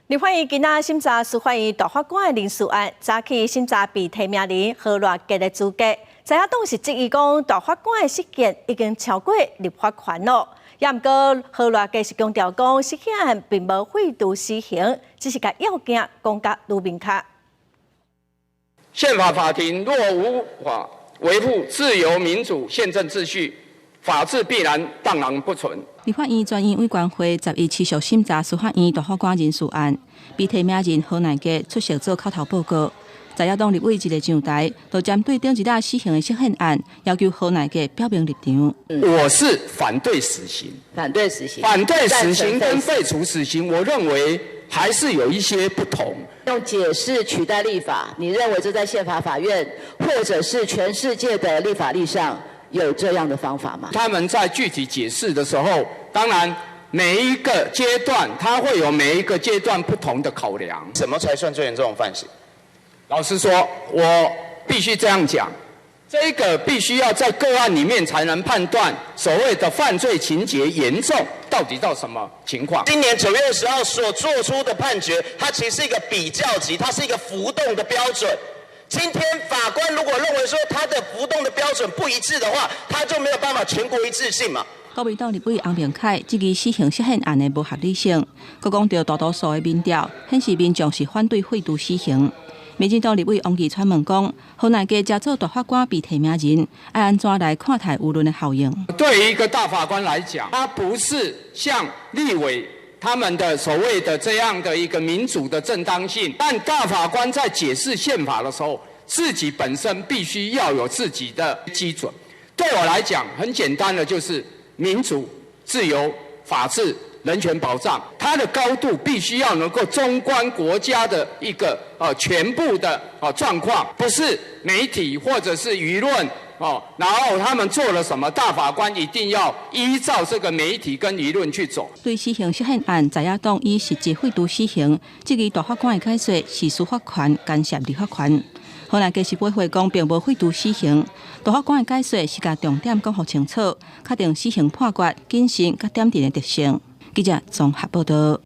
立法院今仔审查司法院大法官的人事案，早起审查被提名人何偌吉的资格。在野党是质疑讲，大法官的事件已经超过立法权了。也毋过何偌吉是强调讲，事件并无废除死刑，只是甲要件讲甲愈明确。宪法法庭若无法维护自由民主宪政秩序，法治必然荡然不存。立法院专员委员会11持续审查司法院大法官人事案，被提名人何乃吉出席做口头报告。在野党立委一个上台，就针对顶一大死刑的涉宪案，要求何乃吉表明立场。我是反对死刑，反对死刑，反对死刑跟废除死刑，我认为还是有一些不同。用解释取代立法，你认为这在宪法法院或者是全世界的立法例上有这样的方法吗？他们在具体解释的时候，当然每一个阶段，它会有每一个阶段不同的考量。什么才算最严重的犯行？老实说，我必须这样讲，这个必须要在个案里面才能判断所谓的犯罪情节严重到底到什么情况。今年9月20号所做出的判决，它其实是一个比较级，它是一个浮动的标准。今天法官如果认为说他的浮动的标准不一致的话，他就没有办法全国一致性嘛。国民党立委洪明凯质疑死刑涉宪案的无合理性，佮讲到大多数的民调显示民众是反对废除死刑。民进党立委王义川问讲，何乃吉加做大法官被提名人，要安怎来看待舆论的效应？对于一个大法官来讲，他不是像立委他们的所谓的这样的一个民主的正当性，但大法官在解释宪法的时候，自己本身必须要有自己的基准。对我来讲，很简单的就是民主、自由、法治、人权保障，它的高度必须要能够纵观国家的一个全部的状况，不是媒体或者是舆论然后他们做了什么，大法官一定要依照这个媒体跟舆论去走。对死刑涉宪案，在野党以实际废除死刑，质疑大法官的解释是司法权干涉立法权。何乃吉是驳回讲，并无废除死刑。大法官的解释是甲重点讲互清楚，确定死刑判决谨慎甲点定的特性。记者综合报道。